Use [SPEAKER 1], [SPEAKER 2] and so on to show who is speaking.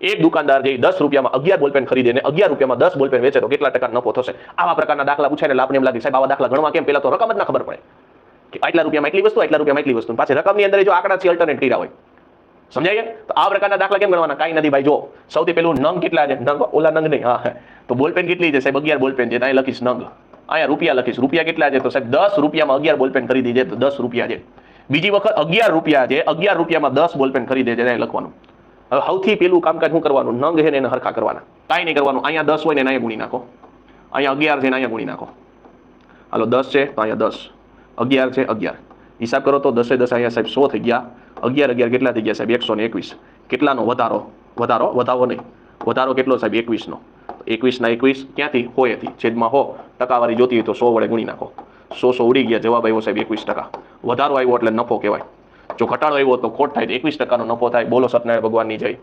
[SPEAKER 1] એક દુકાનદાર જે 10 રૂપિયામાં 11 બોલપેન ખરીદે ને 11 રૂપિયામાં 10 બોલપેન વેચે તો કેટલા ટકા નફો થશે? આવા પ્રકારના દાખલા પૂછાય ને આપને એમ લાગે સાહેબ આવા દાખલા ગણવા કેમ? પહેલા તો રકમ જ ના ખબર પડે કે આટલા રૂપિયામાં એટલી વસ્તુ, આટલા રૂપિયામાં એટલી વસ્તુ, પાછી રકમની અંદર જો આંકડાથી અલ્ટરનેટ કર્યા હોય, સમજાય ગયા? તો આ પ્રકારના દાખલા કેમ ગણવાના? કાંઈ નથી ભાઈ. જો સૌથી પહેલું નંગ કેટલા છે? નંગ ઓલા નંગ નહીં, હા. તો બોલપેન કેટલી છે સાહેબ? 11 બોલપેન છે. અહીંયા લખીશ નંગ, અહીંયા રૂપિયા લખીશ. રૂપિયા કેટલા છે? તો સાહેબ 10 રૂપિયામાં 11 બોલપેન ખરીદી છે તો 10 રૂપિયા છે. બીજી વખત 11 રૂપિયા છે, 11 રૂપિયામાં 10 બોલપેન ખરીદે છે, અહીંયા લખવાનું. હવે સૌથી પેલું કામકાજ શું કરવાનું? નંગ છે ને એને હરખા કરવાના, કાંઈ નહીં કરવાનું. અહીંયા 10 હોય ને અહીંયા ગુણી નાખો, અહીંયા 11 છે ને અહીંયા ગુણી નાખો. હાલો 10 છે તો અહીંયા 10, 11 છે 11, હિસાબ કરો તો 10 10 અહીંયા સાહેબ 100 થઈ ગયા. 11 11 કેટલા થઈ ગયા સાહેબ? 121. કેટલાનો વધારો? વધાવો નહીં, વધારો કેટલો સાહેબ? 21 નો. 21 ના 21 ક્યાંથી? 100 થી, છેદમાં 100, ટકાવારી જોતી હોય તો 100 વડે ગુણી નાખો. 100 ઉડી ગયા, જવાબ આવ્યો સાહેબ 21%. વધારો આવ્યો એટલે નફો કહેવાય. જો ઘટાડો આવ્યો તો ખોટ થાય, તો 21% નફો થાય. બોલો સત્યનારાયણ ભગવાનની જય.